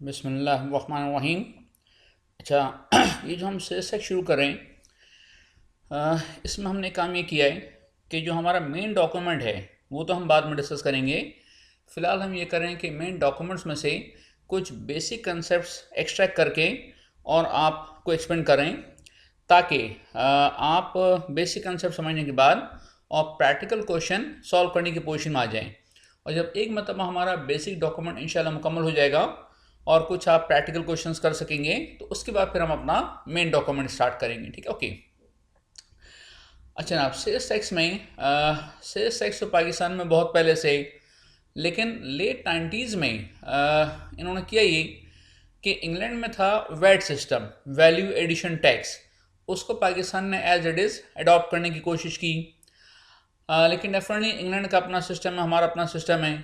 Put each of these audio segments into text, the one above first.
बिस्मिल्लाहिर्रहमानिर्रहीम। अच्छा, ये जो हम सेल्स टैक्स शुरू कर रहे हैं, इसमें हमने काम ये किया है कि जो हमारा मेन डॉक्यूमेंट है वो तो हम बाद में डिस्कस करेंगे। फ़िलहाल हम ये कर रहे हैं कि मेन डॉक्यूमेंट्स में से कुछ बेसिक कंसेप्ट्स एक्सट्रैक्ट करके और आपको एक्सप्लेन करें, ताकि आप बेसिक कंसेप्ट समझने के बाद और प्रैक्टिकल क्वेश्चन सॉल्व करने की पोजीशन में आ जाएं। और जब एक मतलब हमारा बेसिक डॉक्यूमेंट इंशाल्लाह मुकम्मल हो जाएगा और कुछ आप प्रैक्टिकल क्वेश्चंस कर सकेंगे, तो उसके बाद फिर हम अपना मेन डॉक्यूमेंट स्टार्ट करेंगे। ठीक है, ओके। अच्छा जनाब, सेल्स टैक्स तो पाकिस्तान में बहुत पहले से, लेकिन लेट 90s में इन्होंने किया ये कि इंग्लैंड में था VAT system, value addition tax, उसको पाकिस्तान ने एज इट इज़ अडॉप्ट करने की कोशिश की। लेकिन डेफिनेटली इंग्लैंड का अपना सिस्टम है, हमारा अपना सिस्टम है।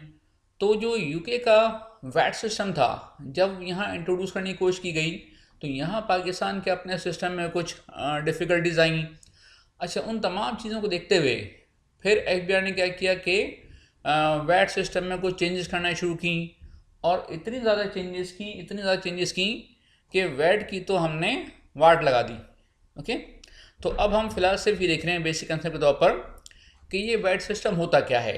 तो जो यूके का वैट सिस्टम था, जब यहाँ इंट्रोड्यूस करने की कोशिश की गई तो यहाँ पाकिस्तान के अपने सिस्टम में कुछ डिफ़िकल्टीज आई। अच्छा, उन तमाम चीज़ों को देखते हुए फिर एफबीआई ने क्या किया कि वैट सिस्टम में कुछ चेंजेस करना शुरू की, और इतनी ज़्यादा चेंजेस की कि वैट की तो हमने वाट लगा दी। ओके, तो अब हम फिलहाल सिर्फ ये देख रहे हैं बेसिक कंसेप्ट के तौर पर कि ये वैट सिस्टम होता क्या है।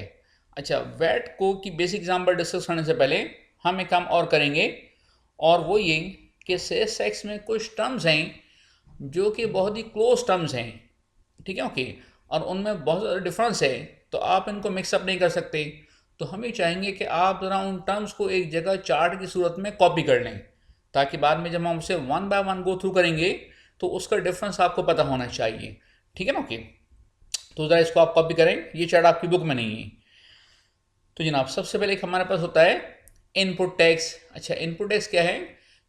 अच्छा, वैट को की बेसिक एग्जाम्पल डिस्कस करने से पहले हम एक काम और करेंगे, और वो ये कि सेल्स टैक्स में कुछ टर्म्स हैं जो कि बहुत ही क्लोज टर्म्स हैं। ठीक है, ओके, और उनमें बहुत ज़्यादा डिफरेंस है, तो आप इनको मिक्सअप नहीं कर सकते। तो हम ये चाहेंगे कि आप ज़रा उन टर्म्स को एक जगह चार्ट की सूरत में कॉपी कर लें, ताकि बाद में जब हम उसे one by one go through करेंगे तो उसका डिफरेंस आपको पता होना चाहिए। ठीक है ना, ओके। तो ज़रा इसको आप कॉपी करें, ये चार्ट आपकी बुक में नहीं है। तो जनाब, सबसे पहले एक हमारे पास होता है इनपुट टैक्स। अच्छा, इनपुट टैक्स क्या है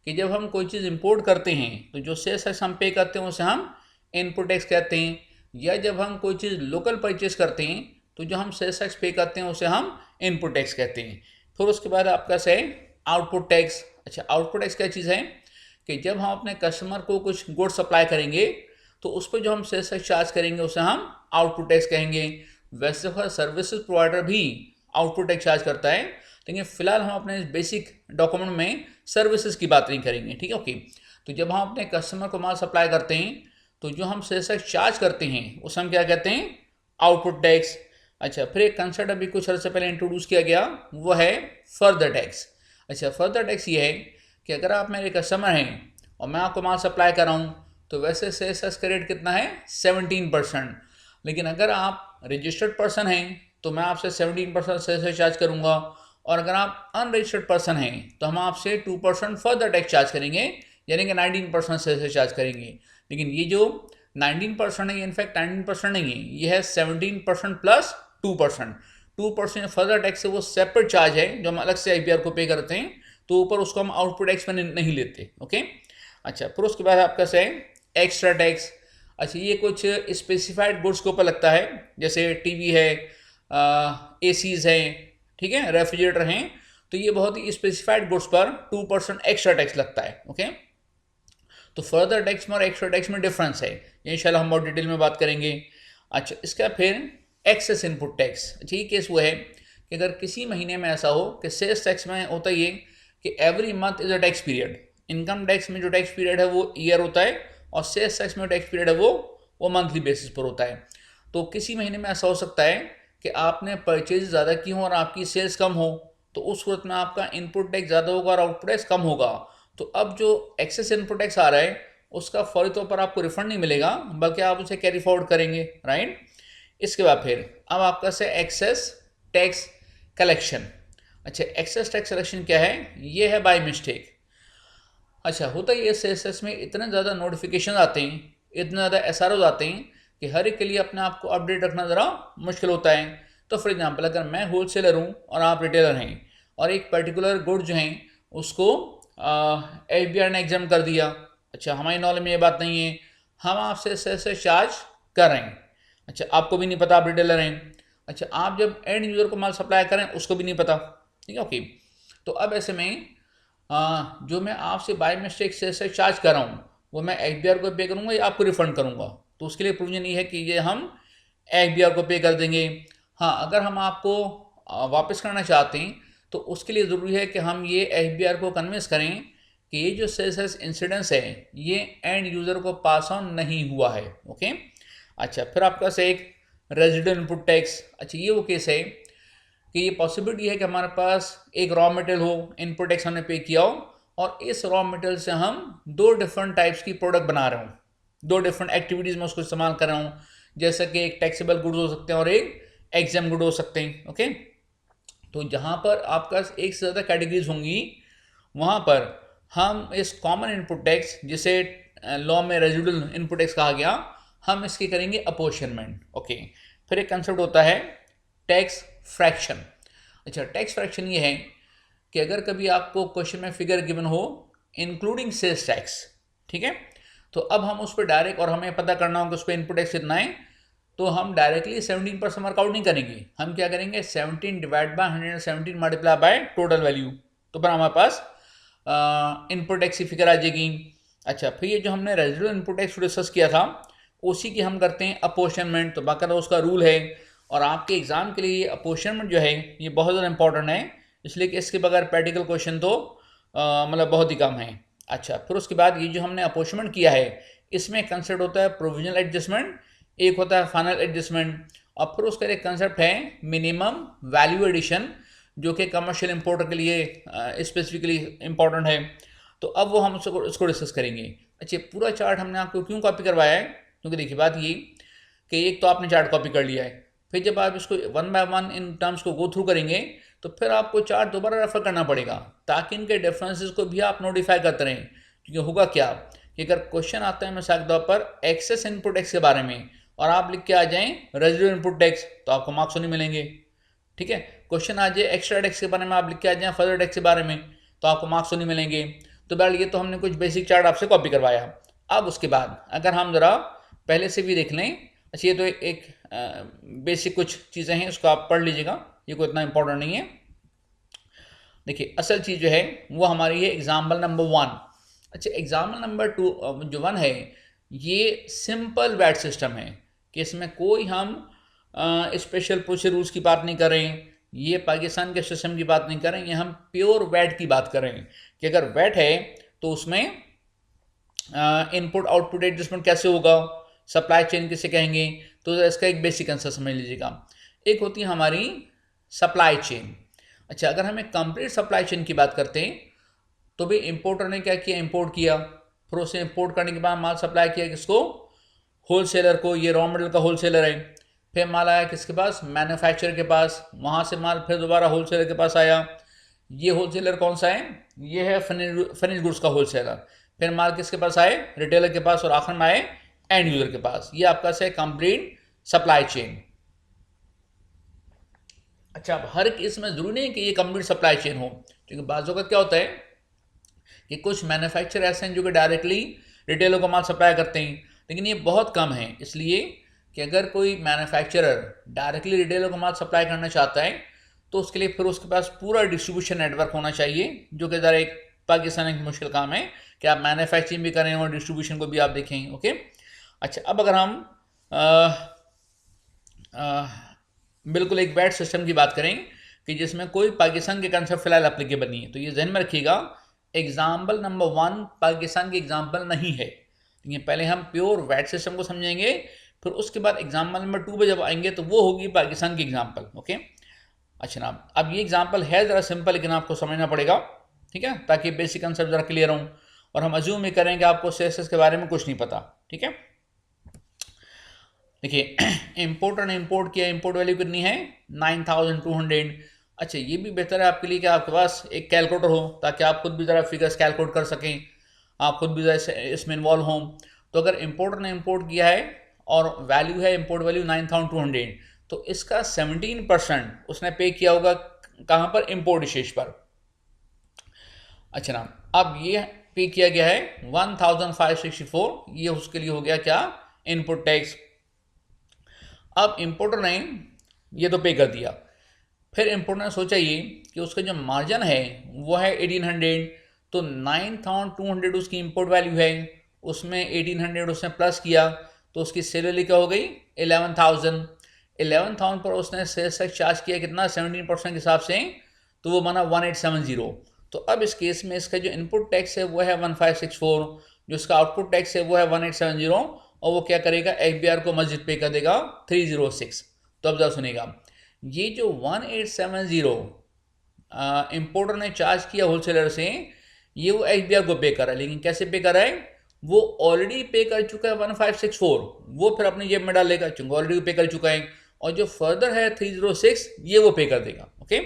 कि जब हम कोई चीज़ इंपोर्ट करते हैं तो जो सेल्स टैक्स हम पे करते हैं उसे हम इनपुट टैक्स कहते हैं, या जब हम कोई चीज़ लोकल परचेज करते हैं तो जो हम सेल्स टैक्स पे करते हैं उसे हम इनपुट टैक्स कहते हैं। फिर उसके बाद आपका से आउटपुट टैक्स। अच्छा, आउटपुट टैक्स क्या चीज़ है कि जब हम अपने कस्टमर को कुछ गुड सप्लाई करेंगे तो उस पर जो हम सेल्स टैक्स चार्ज करेंगे उसे हम आउटपुट टैक्स कहेंगे। वैसे तो सर्विसेज प्रोवाइडर भी आउटपुट टैक्स चार्ज करता है, लेकिन फिलहाल हम अपने बेसिक डॉक्यूमेंट में सर्विसेज की बात नहीं करेंगे। ठीक है, ओके। तो जब हम अपने कस्टमर को माल सप्लाई करते हैं तो जो हम सेल्स टैक्स चार्ज करते हैं उसे हम क्या कहते हैं, आउटपुट टैक्स। अच्छा, फिर एक कंसेप्ट अभी कुछ अर्से पहले इंट्रोड्यूस किया गया, वो है फर्दर टैक्स। अच्छा, फर्दर टैक्स ये है कि अगर आप मेरे कस्टमर हैं और मैं आपको माल सप्लाई कर रहा हूँ तो वैसे सेल्स टैक्स का रेट कितना है, 17%। लेकिन अगर आप रजिस्टर्ड पर्सन हैं तो मैं आपसे 17% सेल्स चार्ज करूँगा, और अगर आप अनरजिस्टर्ड पर्सन हैं तो हम आपसे 2% फर्दर टैक्स चार्ज करेंगे, यानी कि 19% सेल्स चार्ज करेंगे। लेकिन ये जो 19% है, ये इनफैक्ट 19% नहीं है, ये है 17% प्लस 2%। 2% फर्दर टैक्स है, वो सेपरेट चार्ज है जो हम अलग से आईपीआर को पे करते हैं, तो ऊपर उसको हम आउटपुट टैक्स में नहीं लेते। ओके। अच्छा, फिर उसके बाद आपका से एक्स्ट्रा टैक्स। अच्छा, ये कुछ स्पेसिफाइड गुड्स के ऊपर लगता है, जैसे टीवी है, एसीज हैं, ठीक है, रेफ्रिजरेटर हैं, तो ये बहुत ही स्पेसिफाइड गुड्स पर 2% एक्स्ट्रा टैक्स लगता है। ओके, तो फर्दर टैक्स में और एक्स्ट्रा टैक्स में डिफरेंस है, ये इंशाल्लाह हम बहुत डिटेल में बात करेंगे। अच्छा, इसका फिर एक्सेस इनपुट टैक्स। अच्छा, ये केस वो है कि अगर किसी महीने में ऐसा हो कि सेल्स टैक्स में होता ये कि every month is a tax period. Income tax में जो टैक्स पीरियड है वो ईयर होता है, और सेल्स टैक्स में टैक्स पीरियड है वो मंथली बेसिस पर होता है। तो किसी महीने में ऐसा हो सकता है कि आपने परचेज ज़्यादा की हो और आपकी सेल्स कम हो, तो उस सूरत में आपका इनपुट टैक्स ज़्यादा होगा और आउटपुट टैक्स कम होगा। तो अब जो एक्सेस इनपुट टैक्स आ रहा है उसका फौरी तौर पर आपको रिफंड नहीं मिलेगा, बल्कि आप उसे कैरी फॉरवर्ड करेंगे, राइट। इसके बाद फिर अब आपका से एक्सेस टैक्स कलेक्शन। अच्छा, एक्सेस टैक्स कलेक्शन क्या है, ये है बाय मिस्टेक। अच्छा, होता ये सेल्स में इतने ज़्यादा नोटिफिकेशन आते हैं, इतने ज़्यादा एसआरओ आते हैं कि हर एक के लिए अपने आप को अपडेट रखना ज़रा मुश्किल होता है। तो फॉर एग्जांपल, अगर मैं होलसेलर हूँ और आप रिटेलर हैं, और एक पर्टिकुलर गुड जो हैं उसको एफबीआई ने एग्जाम कर दिया। अच्छा, हमारी नॉलेज में ये बात नहीं है, हम आपसे सेल्स चार्ज कर रहे हैं। अच्छा, आपको भी नहीं पता, आप रिटेलर हैं। अच्छा, आप जब एंड यूज़र को माल सप्लाई करें उसको भी नहीं पता। ठीक है, ओके। तो अब ऐसे में जो मैं आपसे बाय मिस्टेक से चार्ज कर रहा हूँ वो मैं एफबीआर को पे करूँगा या आपको रिफंड करूँगा, तो उसके लिए प्रोविजन ये है कि ये हम एफबीआर को पे कर देंगे। हाँ, अगर हम आपको वापस करना चाहते हैं तो उसके लिए ज़रूरी है कि हम ये एफबीआर को कन्विंस करें कि ये जो सेल्स इंसिडेंस है ये एंड यूज़र को पास ऑन नहीं हुआ है। ओके, अच्छा, फिर आपके पास एक रेजिडुअल इनपुट टैक्स। अच्छा, ये वो केस है कि ये पॉसिबिलिटी है कि हमारे पास एक रॉ मटेरियल हो, इनपुट टैक्स हमने पे किया हो, और इस रॉ मटेरियल से हम दो डिफरेंट टाइप्स की प्रोडक्ट बना रहे हूँ, दो डिफरेंट एक्टिविटीज़ में उसको इस्तेमाल कर रहा हूँ, जैसे कि एक टैक्सेबल गुड्स हो सकते हैं और एक एग्जाम गुड हो सकते हैं। ओके, तो जहाँ पर आपका एक से ज़्यादा कैटेगरीज होंगी वहाँ पर हम इस कॉमन इनपुट टैक्स, जिसे लॉ में रेजिडुअल इनपुट टैक्स कहा गया, हम इसकी करेंगे अपोर्शनमेंट। ओके, फिर एक कंसेप्ट होता है टैक्स फ्रैक्शन। अच्छा, टैक्स फ्रैक्शन ये है कि अगर कभी आपको क्वेश्चन में फिगर गिवन हो इंक्लूडिंग सेल्स टैक्स, ठीक है, तो अब हम उस पर डायरेक्ट, और हमें पता करना हो कि उस पर इनपुट टैक्स कितना है, तो हम डायरेक्टली 17% वर्कआउट नहीं करेंगे, हम क्या करेंगे 17 divide by 117 multiply by total value, तो फिर हमारे पास इनपुट टैक्स की फिगर आ जाएगी। अच्छा, फिर ये जो हमने रेजिडुअल इनपुट टैक्स डिस्कस किया था उसी की हम करते हैं अपोर्शनमेंट, तो बाकायदा उसका रूल है, और आपके एग्जाम के लिए ये अपोर्शनमेंट जो है ये बहुत ज़्यादा इंपॉर्टेंट है, इसलिए कि इसके बगैर प्रैक्टिकल क्वेश्चन तो मतलब बहुत ही कम है। अच्छा, फिर उसके बाद ये जो हमने अपोर्शनमेंट किया है इसमें कंसेप्ट होता है प्रोविजनल एडजस्टमेंट, एक होता है फाइनल एडजस्टमेंट, और फिर उसका एक कंसेप्ट है मिनिमम वैल्यू एडिशन, जो कि कमर्शियल इंपोर्टर के लिए स्पेसिफिकली इंपॉर्टेंट है। तो अब वो हम इसको डिस्कस करेंगे। अच्छा, पूरा चार्ट हमने आपको क्यों कॉपी करवाया है, क्योंकि देखिए बात ये कि एक तो आपने चार्ट कॉपी कर लिया है, फिर जब आप इसको one by one in terms को गो थ्रू करेंगे तो फिर आपको चार्ट दोबारा रेफर करना पड़ेगा, ताकि इनके डिफरेंसेस को भी आप नोटिफाई करते रहें। क्योंकि होगा क्या कि अगर क्वेश्चन आता है मिसाल के तौर पर एक्सेस इनपुट टैक्स के बारे में और आप लिख के आ जाएं रेजिडुअल इनपुट टैक्स, तो आपको मार्क्स नहीं मिलेंगे। ठीक है, क्वेश्चन आ जाए एक्स्ट्रा टैक्स के बारे में, आप लिख के आ जाएं फर्दर टैक्स के बारे में, तो आपको मार्क्स नहीं मिलेंगे। तो बहरहाल ये तो हमने कुछ बेसिक चार्ट आपसे कॉपी करवाया। अब उसके बाद अगर हम ज़रा पहले से भी देख लें, अच्छा ये तो एक बेसिक कुछ चीज़ें हैं, उसको आप पढ़ लीजिएगा, ये कोई इतना इंपॉर्टेंट नहीं है। देखिए असल चीज़ जो है वो हमारी है एग्जाम्पल नंबर 1। अच्छा, एग्जाम्पल नंबर 2 जो 1 है ये सिंपल वैट सिस्टम है कि इसमें कोई हम स्पेशल प्रोसीजर रूल्स की बात नहीं कर रहे हैं, ये पाकिस्तान के सिस्टम की बात नहीं कर रहे हैं, ये हम प्योर वैट की बात कर रहे हैं कि अगर वैट है तो उसमें इनपुट आउटपुट एडजस्टमेंट कैसे होगा, सप्लाई चेन किसे कहेंगे। तो इसका एक बेसिक आंसर समझ लीजिएगा। एक होती है हमारी सप्लाई चेन। अच्छा, अगर हमें कंप्लीट सप्लाई चेन की बात करते हैं तो भाई इंपोर्टर ने क्या किया, इंपोर्ट किया, फिर उसे इंपोर्ट करने के बाद माल सप्लाई किया किसको, होलसेलर को, ये रॉ मटेरियल का होलसेलर है। फिर माल आया किसके पास, मैन्युफैक्चरर के पास, वहाँ से माल फिर दोबारा होलसेलर के पास आया। ये होलसेलर कौन सा है, ये है फिनिश गुड्स का होलसेलर। फिर माल किसके पास आए, रिटेलर के पास, और आखिर में आए एंड यूजर के पास। ये आपका से कंप्लीट सप्लाई चेन। अच्छा, अब हर केस में जरूरी नहीं कि ये कंप्लीट सप्लाई चेन हो, क्योंकि बाजू का क्या होता है कि कुछ मैन्युफैक्चर ऐसे हैं जो कि डायरेक्टली रिटेलर को माल सप्लाई करते हैं, लेकिन ये बहुत कम है। इसलिए कि अगर कोई मैन्युफैक्चरर डायरेक्टली रिटेलर को माल सप्लाई करना चाहता है तो उसके लिए फिर उसके पास पूरा डिस्ट्रीब्यूशन नेटवर्क होना चाहिए, जो कि ज़रा एक पाकिस्तान का मुश्किल काम है कि आप मैन्युफैक्चरिंग भी करें और डिस्ट्रीब्यूशन को भी आप देखें। ओके, अच्छा, अब अगर हम बिल्कुल एक वैट सिस्टम की बात करें कि जिसमें कोई पाकिस्तान के कंसेप्ट फिलहाल एप्लीकेबल नहीं है, तो ये जहन में रखिएगा एग्जाम्पल नंबर 1 पाकिस्तान की एग्जाम्पल नहीं है। ये पहले हम प्योर वैट सिस्टम को समझेंगे, फिर उसके बाद एग्जाम्पल नंबर 2 पे जब आएंगे तो वो होगी पाकिस्तान की एग्जाम्पल। ओके, अच्छा ना, अब ये एग्जाम्पल है ज़रा सिंपल, लेकिन आपको समझना पड़ेगा, ठीक है, ताकि बेसिक कंसेप्ट ज़रा क्लियर हों, और हम अज्यूम ही करें कि आपको सेल्स के बारे में कुछ नहीं पता। ठीक है, देखिए इंपोर्टर ने इंपोर्ट किया, इंपोर्ट वैल्यू कितनी है 9200। अच्छा, ये भी बेहतर है आपके लिए कि आपके पास एक कैलकुलेटर हो, ताकि आप खुद भी ज़रा फिगर्स कैलकुलेट कर सकें, आप खुद भी ज़रा इसमें इन्वॉल्व हों। तो अगर इंपोर्टर ने इंपोर्ट किया है और वैल्यू है इंपोर्ट वैल्यू 9200, तो इसका 17% उसने पे किया होगा कहाँ पर, इंपोर्ट विशेष पर। अच्छा ना, अब ये पे किया गया है 1564, ये उसके लिए हो गया क्या, इनपुट टैक्स। अब इंपोर्टर ने ये तो पे कर दिया, फिर इंपोर्टर ने सोचा ये कि उसका जो मार्जिन है वो है 1800, तो 9200 उसकी इंपोर्ट वैल्यू है, उसमें 1800 उसने प्लस किया, तो उसकी सेल वैल्यू क्या हो गई 11,000 पर उसने सेल्स टैक्स चार्ज किया कितना 17% के हिसाब से तो वो बना 1870। तो अब इस केस में इसका जो इनपुट टैक्स है वो है 1564, जो इसका आउटपुट टैक्स है वो है 1870, और वो क्या करेगा, एफबीआर को मस्जिद पे कर देगा 306। तो अब जरा सुनेगा, ये जो 1870 इम्पोर्टर ने चार्ज किया होलसेलर से, ये वो एफबीआर को पे कर रहा है, लेकिन कैसे पे कर रहा है, वो ऑलरेडी पे कर चुका है 1564, वो फिर अपनी जेब में डालेगा चूंकि ऑलरेडी पे कर चुका है, और जो फर्दर है 306 ये वो पे कर देगा। ओके,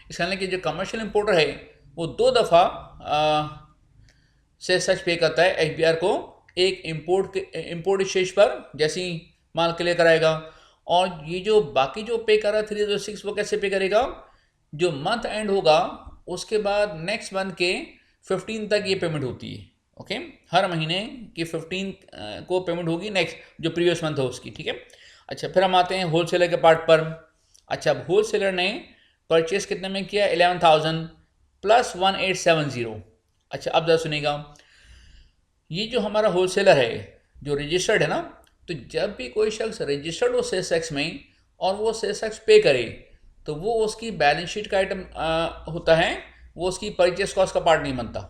इसका मतलब कि जो कमर्शियल इम्पोर्टर है वो 2 दफ़ा से सच पे करता है एफबीआर को, एक इम्पोर्ट स्टेज पर जैसे ही माल क्लियर कराएगा, और ये जो बाकी जो पे कर रहा है 306 वो कैसे पे करेगा, जो मंथ एंड होगा उसके बाद नेक्स्ट मंथ के 15 तक ये पेमेंट होती है। ओके, हर महीने की 15 को पेमेंट होगी नेक्स्ट जो प्रीवियस मंथ हो उसकी। ठीक है, अच्छा फिर हम आते हैं होलसेलर के पार्ट पर। अच्छा, अब होलसेलर ने परचेस कितने में किया, 11,000 प्लस 1870। अच्छा अब जरा सुनिएगा, ये जो हमारा होलसेलर है जो रजिस्टर्ड है ना, तो जब भी कोई शख्स रजिस्टर्ड हो सेल्स टैक्स में और वो सेल्स टैक्स पे करे, तो वो उसकी बैलेंस शीट का आइटम होता है, वो उसकी परचेस कॉस्ट का पार्ट नहीं बनता।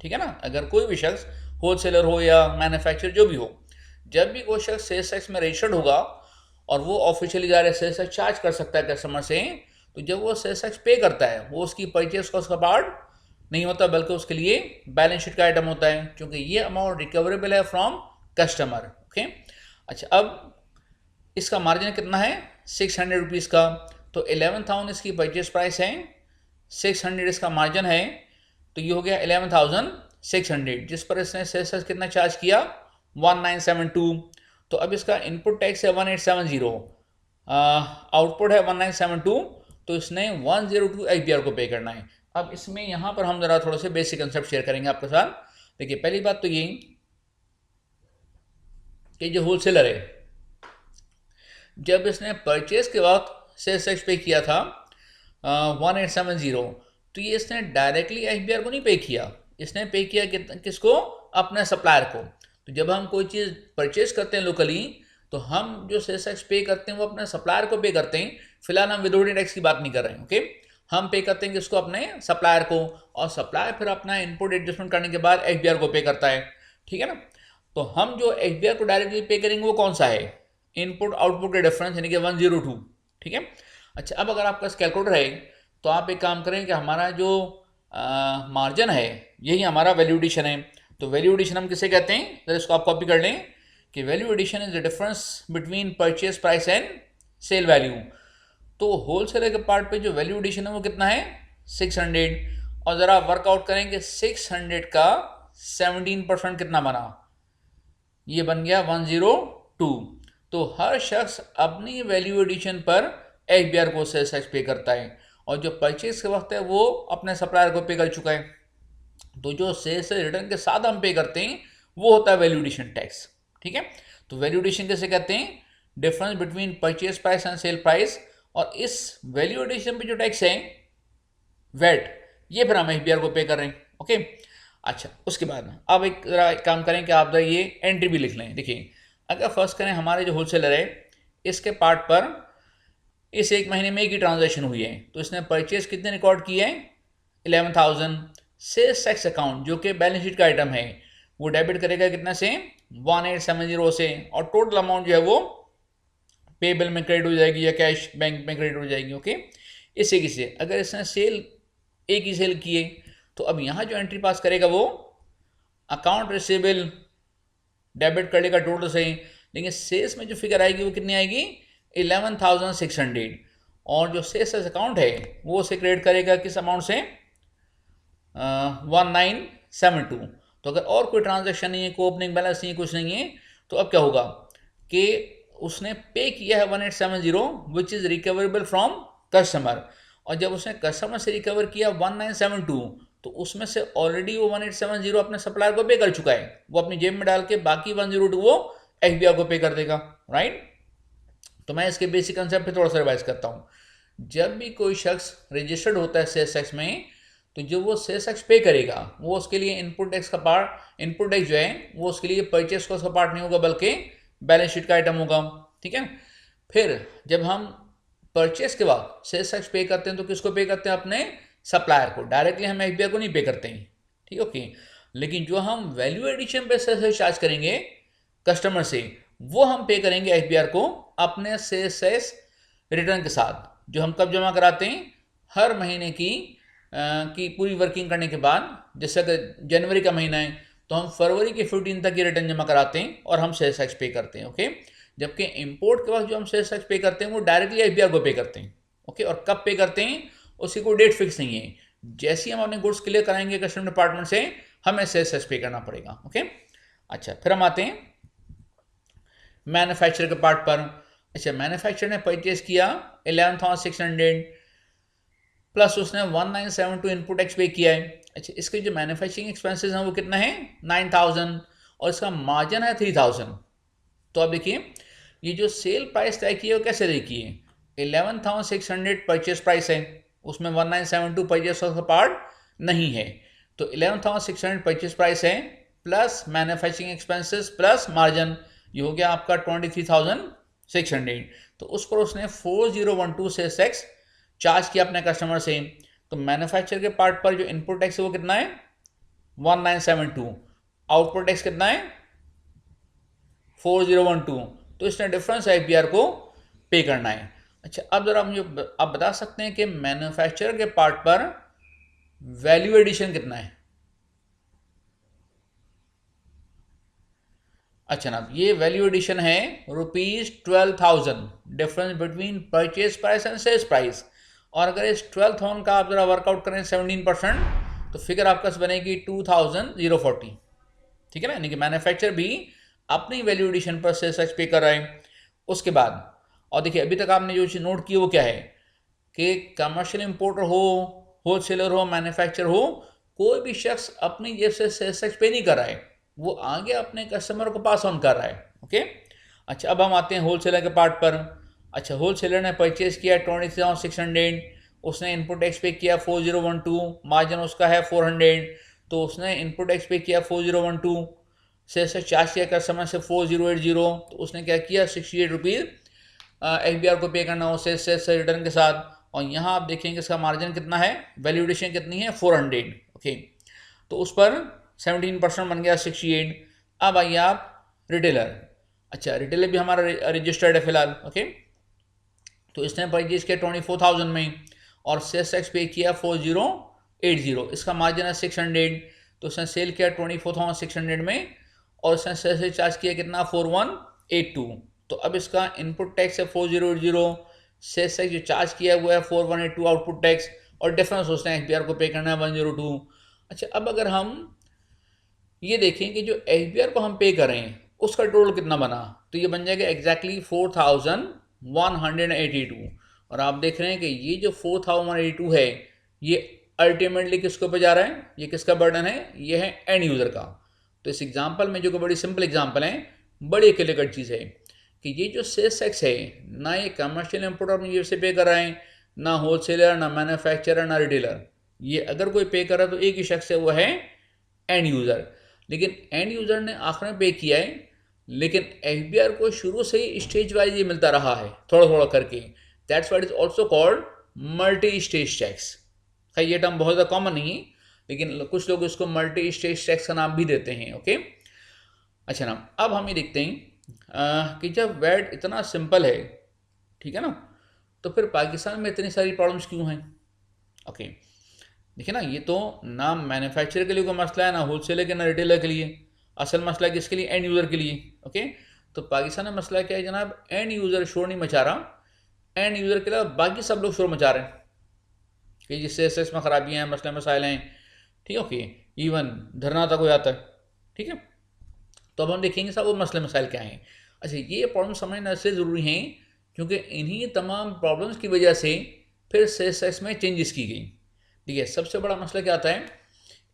ठीक है ना, अगर कोई भी शख्स होलसेलर हो या मैन्युफैक्चरर जो भी हो, जब भी कोई शख्स सेल्स टैक्स में रजिस्टर्ड होगा और वो ऑफिशियली जा रहे सेल्स टैक्स चार्ज कर सकता है कस्टमर से, तो जब वो सेल्स टैक्स पे करता है वो उसकी परचेस कॉस्ट का पार्ट नहीं होता, बल्कि उसके लिए बैलेंस शीट का आइटम होता है, क्योंकि ये अमाउंट रिकवरेबल है फ्रॉम कस्टमर। ओके, अच्छा अब इसका मार्जिन कितना है, 600 रुपीज़ का। तो 11,000 इसकी परचेस प्राइस है, 600 इसका मार्जिन है, तो ये हो गया 11,600, जिस पर इसने सेल्स कितना चार्ज किया, 1972। तो अब इसका इनपुट टैक्स है 1870, आउटपुट है 1972, तो इसने 102 एफबीआर को पे करना है। अब इसमें यहाँ पर हम जरा थोड़े से बेसिक कंसेप्ट शेयर करेंगे आपके साथ। देखिए, पहली बात तो ये कि जो होलसेलर है, जब इसने परचेस के वक्त सेल्स टैक्स पे किया था 1870, तो ये इसने डायरेक्टली एफबीआर को नहीं पे किया, इसने पे किया किसको, अपने सप्लायर को। तो जब हम कोई चीज़ परचेज करते हैं लोकली, तो हम जो सेल्स टैक्स पे करते हैं वो अपने सप्लायर को पे करते हैं। फिलहाल हम विदआउट टैक्स की बात नहीं कर रहे हैं। ओके, हम पे करते हैं किसको, अपने सप्लायर को, और सप्लायर फिर अपना इनपुट एडजस्टमेंट करने के बाद एफबीआर को पे करता है। ठीक है ना, तो हम जो एफबीआर को डायरेक्टली पे करेंगे वो कौन सा है, इनपुट आउटपुट का डिफरेंस, यानी कि 102। ठीक है, अच्छा अब अगर आपका कैलकुलेटर है तो आप एक काम करें कि हमारा जो मार्जिन है यही हमारा वैल्यू एडिशन है। तो वैल्यू एडिशन हम किसे कहते हैं, तो इसको आप कॉपी कर लें कि value addition is the difference between purchase price and sale value. तो होलसेलर के पार्ट पे जो वैल्यू एडिशन है वो कितना है, 600, और ज़रा वर्कआउट करेंगे 600 का 17% कितना बना, ये बन गया 102। तो हर शख्स अपनी वैल्यू एडिशन पर एफबीआर को सेल्स टैक्स पे करता है, और जो परचेज के वक्त है वो अपने सप्लायर को पे कर चुका है। तो जो सेल्स रिटर्न के साथ हम पे करते हैं वो होता है वैल्यू एडिशन टैक्स। ठीक है, तो वैल्यू एडिशन कैसे कहते हैं, difference between purchase price and sale price, और इस वैल्यू एडिशन पे जो टैक्स है वेट, ये फिर हम एफबीआर को पे कर रहे हैं। ओके, अच्छा उसके बाद अब एक जरा काम करें कि आप ये एंट्री भी लिख लें। देखिए, अगर फर्स्ट करें हमारे जो होलसेलर है इसके पार्ट पर इस एक महीने में एक ही ट्रांजैक्शन हुई है, तो इसने परचेज कितने रिकॉर्ड किए हैं, 11,000। सेल्स टैक्स अकाउंट जो कि बैलेंस शीट का आइटम है वो डेबिट करेगा कितना से, 1870 से, और टोटल अमाउंट जो है वो पे बिल में क्रेडिट हो जाएगी या कैश बैंक में क्रेडिट हो जाएगी। ओके, इससे किसे अगर इसने सेल एक ही सेल किए, तो अब यहाँ जो एंट्री पास करेगा वो अकाउंट रिसीवेबल डेबिट कर लेगा टोटल से, लेकिन सेल्स में जो फिगर आएगी वो कितनी आएगी, 11,600, और जो सेल्स अकाउंट है वो उसे क्रेडिट करेगा किस अमाउंट से, 1972। तो अगर और कोई ट्रांजैक्शन नहीं है, कोई ओपनिंग बैलेंस नहीं है, कुछ नहीं है, तो अब क्या होगा कि उसने पे किया है 1870 which is recoverable from customer, और जब उसने कस्टमर से रिकवर किया 1972, तो उसमें से ऑलरेडी वो 1870 अपने सप्लायर को पे कर चुका है, वो अपनी जेब में डाल के बाकी 102 वो एफबीआर को पे कर देगा। राइट, तो मैं इसके बेसिक कंसेप्ट पे थोड़ा सा रिवाइज करता हूँ। जब भी कोई शख्स रजिस्टर्ड होता है सेल्स टैक्स में, तो जो वो सेल्स टैक्स पे करेगा वो उसके लिए इनपुट टैक्स का पार्ट, इनपुट टैक्स जो है वो उसके लिए परचेस कॉस्ट का पार्ट नहीं होगा, बल्कि बैलेंस शीट का आइटम होगा। ठीक है, फिर जब हम परचेस के बाद सेल्स टैक्स पे करते हैं तो किसको पे करते हैं? अपने सप्लायर को, डायरेक्टली हम एफबीआर को नहीं पे करते हैं, ठीक है ओके। लेकिन जो हम वैल्यू एडिशन पे सेल्स चार्ज करेंगे कस्टमर से, वो हम पे करेंगे एफबीआर को अपने सेल्स रिटर्न के साथ, जो हम कब जमा कराते हैं? हर महीने की पूरी वर्किंग करने के बाद। जैसे अगर जनवरी का महीना है तो हम फरवरी के 15 तक ये रिटर्न जमा कराते हैं और हम सेल्स टैक्स पे करते हैं, ओके। जबकि इंपोर्ट के वक्त जो हम सेल्स टैक्स पे करते हैं वो डायरेक्टली एफबीआर को पे करते हैं, ओके। और कब पे करते हैं उसकी कोई डेट फिक्स नहीं है। जैसे ही हम अपने गुड्स क्लियर कराएंगे कस्टम डिपार्टमेंट से, हमें सेल्स टैक्स पे करना पड़ेगा, ओके। अच्छा, फिर हम आते हैं मैन्युफैक्चर के पार्ट पर। अच्छा, मैन्युफैक्चर ने परचेज किया 11,600 प्लस उसने 1972 इनपुट टैक्स पे किया है। अच्छा, इसके जो मैन्युफैक्चरिंग एक्सपेंसेस हैं वो कितना है? 9,000 और इसका मार्जिन है 3,000। तो अब देखिए ये जो सेल प्राइस तय किया वो कैसे तय किए? 11,600 परचेज प्राइस है, उसमें 1972 परचेज का पार्ट नहीं है। तो 11,600 परचेज प्राइस है plus manufacturing expenses plus margin, ये हो गया आपका 23,600। तो उस पर उसने 4012 सेल्स टैक्स चार्ज किया अपने कस्टमर से। तो मैन्युफैक्चर के पार्ट पर जो इनपुट टैक्स है वो कितना है? 1972। आउटपुट टैक्स कितना है? 4012। तो इसने डिफरेंस एफबीआर को पे करना है। अच्छा, अब जरा मुझे आप बता सकते हैं कि मैन्युफैक्चरर के पार्ट पर वैल्यू एडिशन कितना है? अच्छा ना, ये वैल्यू एडिशन है ₹12,000, difference between purchase price and sales price. और अगर इस 12,000 का आप जरा वर्कआउट करें 17%, तो फिगर आपका बनेगी 2,040, ठीक है ना। यानी कि मैन्युफैक्चर भी अपनी वैल्यू एडिशन पर सेल्स टैक्स पे कर रहे हैं। उसके बाद और देखिए अभी तक आपने जो चीज़ नोट की वो क्या है कि कमर्शियल इंपोर्टर हो, होलसेलर हो, मैन्युफैक्चर हो, कोई भी शख्स अपनी जेब से सेल्स टैक्स पे नहीं कर रहा है, वो आगे अपने कस्टमर को पास ऑन कर रहा है, ओके। अच्छा, अब हम आते हैं होलसेलर के पार्ट पर। अच्छा, होलसेलर ने परचेज किया 23,600, उसने इनपुट टैक्स पे किया 4012, मार्जिन उसका है 400। तो उसने इनपुट टैक्स पे किया 4012, सेल्स टैक्स चार्ज किया कस्टमर से 4080। तो उसने क्या किया? 68 रुपीज़ एफबीआर को पे करना हो सेल्स रिटर्न के साथ। और यहाँ आप देखेंगे इसका मार्जिन कितना है, वैल्यूएशन कितनी है? 400, ओके। तो उस पर 17% बन गया 68। अब आइए आप रिटेलर। अच्छा, रिटेलर भी हमारा रजिस्टर्ड है फिलहाल, ओके। तो इसने परचेज किया 24,000 में और सेल्स टैक्स पे किया 4080, इसका मार्जिन है 600। तो उसने सेल किया 24,600 में और उसने सेल्स चार्ज किया कितना? 4182। तो अब इसका इनपुट टैक्स है 4080, सेल्स टैक्स जो चार्ज किया हुआ है 4182 आउटपुट टैक्स, और डिफरेंस उसने एफबीआर को पे करना है 102। अच्छा, अब अगर हम ये देखें कि जो एफबीआर को हम पे करें उसका टोटल कितना बना, तो ये बन जाएगा एग्जैक्टली 4,182। और आप देख रहे हैं कि ये जो 4,182 है ये अल्टीमेटली किसको पे जा रहा है? ये किसका बर्डन है? ये है एंड यूज़र का। तो इस एग्जांपल में जो कि बड़ी सिंपल एग्जांपल है, बड़ी क्लियर कट चीज़ है कि ये जो सेल्स टैक्स है ना ये कमर्शियल इंपोर्टर अपनी जेब से पे कर रहे हैं, ना होलसेलर, ना मैन्युफैक्चरर, ना रिटेलर। ये अगर कोई पे कर रहा है तो एक ही शख्स है, वो है एंड यूज़र। लेकिन एंड यूज़र ने आखिर में पे किया है, लेकिन एफबीआर को शुरू से ही स्टेज वाइज ये मिलता रहा है, थोड़ा थोड़ा करके। That's what is also called multi stage tax. खैर ये टर्म बहुत ज़्यादा कॉमन नहीं है, लेकिन कुछ लोग इसको मल्टी स्टेज टैक्स का नाम भी देते हैं, ओके। अच्छा ना, अब हम ये देखते हैं कि जब वैट इतना सिंपल है, ठीक है ना, तो फिर पाकिस्तान में इतनी सारी प्रॉब्लम्स क्यों हैं? ओके, देखिए ना, ये तो ना मैन्युफैक्चरर के लिए कोई मसला है, ना होलसेलर के, ना रिटेलर के लिए। असल मसला है किसके लिए? एंड यूज़र के लिए, ओके। तो पाकिस्तान में मसला क्या है जनाब? एंड यूज़र शोर नहीं मचा रहा, एंड यूज़र के अलावा बाकी सब लोग शोर मचा रहे हैं कि जिससे सेल्स में खराबियाँ हैं, मसले मसाइल हैं, ठीक है, ओके। इवन धरना तक हो जाता है, ठीक है। तो अब हम देखेंगे साहब वो मसले मसाइल क्या हैं। अच्छा, ये प्रॉब्लम समझना इसलिए ज़रूरी हैं क्योंकि इन्हीं तमाम प्रॉब्लम्स की वजह से फिर सेल्स में चेंजेस की गई। ठीक है, सबसे बड़ा मसला क्या आता है?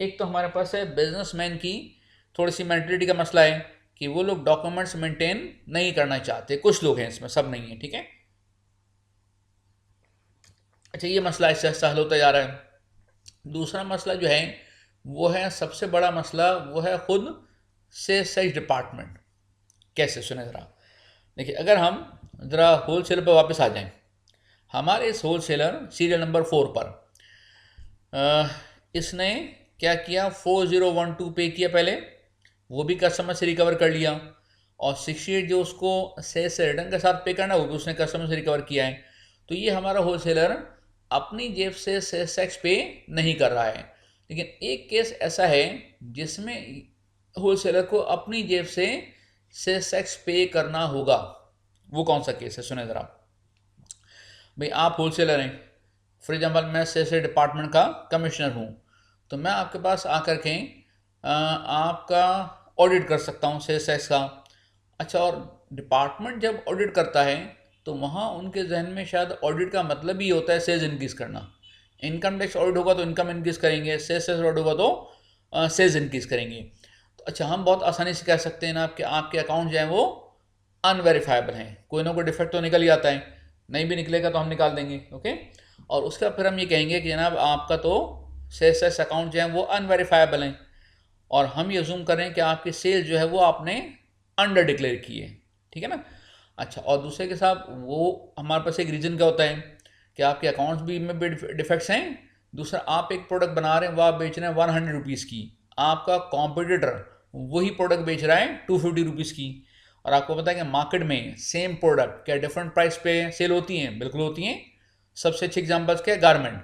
एक तो हमारे पास है बिजनेसमैन की थोड़ी सी मेंटलिटी का मसला है कि वो लोग डॉक्यूमेंट्स मेंटेन नहीं करना चाहते। कुछ लोग हैं इसमें, सब नहीं है, ठीक है। अच्छा, ये मसला इससे हल होता जा रहा है। दूसरा मसला जो है वो है, सबसे बड़ा मसला वो है खुद सेल्स डिपार्टमेंट। कैसे? सुने ज़रा, देखिए, अगर हम ज़रा होल सेल पर वापस आ जाएं, हमारे इस होलसेलर सीरियल नंबर 4 पर इसने क्या किया, 4012 पे किया पहले, वो भी कस्टमर से रिकवर कर लिया, और 68 जो उसको सेल से रिटर्न के साथ पे करना वो भी उसने कस्टमर से रिकवर किया है। तो ये हमारा होलसेलर अपनी जेब से सेल्स टैक्स पे नहीं कर रहा है। लेकिन एक केस ऐसा है जिसमें होलसेलर को अपनी जेब से सेल्स टैक्स पे करना होगा। वो कौन सा केस है, सुने ज़रा। भाई आप होलसेलर हैं, फॉर एग्जाम्पल मैं सेल्स डिपार्टमेंट का कमिश्नर हूँ, तो मैं आपके पास आकर के आपका ऑडिट कर सकता हूँ सेल्स टैक्स का। अच्छा, और डिपार्टमेंट जब ऑडिट करता है तो वहाँ उनके जहन में शायद ऑडिट का मतलब ही होता है सेल्स इंक्रीज करना। इनकम टैक्स ऑडिट होगा तो इनकम इंक्रीज करेंगे, सेल्स टैक्स ऑडिट होगा तो सेल्स इंक्रीज करेंगे। तो अच्छा, हम बहुत आसानी से कह सकते हैं ना कि आपके अकाउंट जो हैं वो अनवेरीफाइबल हैं, कोई ना कोई डिफेक्ट तो निकल ही आता है, नहीं भी निकलेगा तो हम निकाल देंगे, ओके। और उसका फिर हम ये कहेंगे कि जनाब आपका तो सेल्स टैक्स अकाउंट जो है वो अनवेरीफाइबल हैं, और हम ये जूम करें कि आपकी सेल जो है वो आपने अंडर डिक्लेयर की है, ठीक है ना। अच्छा, और दूसरे के साथ वो हमारे पास एक रीज़न क्या होता है कि आपके अकाउंट्स भी में भी डिफेक्ट्स हैं। दूसरा, आप एक प्रोडक्ट बना रहे हैं, वो आप बेच रहे हैं 100 रुपीज़ की, आपका कॉम्पिटिटर वही प्रोडक्ट बेच रहा है 250 रुपीज़ की, और आपको पता है कि मार्केट में सेम प्रोडक्ट क्या डिफरेंट प्राइस पे सेल होती हैं, बिल्कुल होती हैं। सबसे अच्छे एग्जाम्पल्स क्या है, गारमेंट,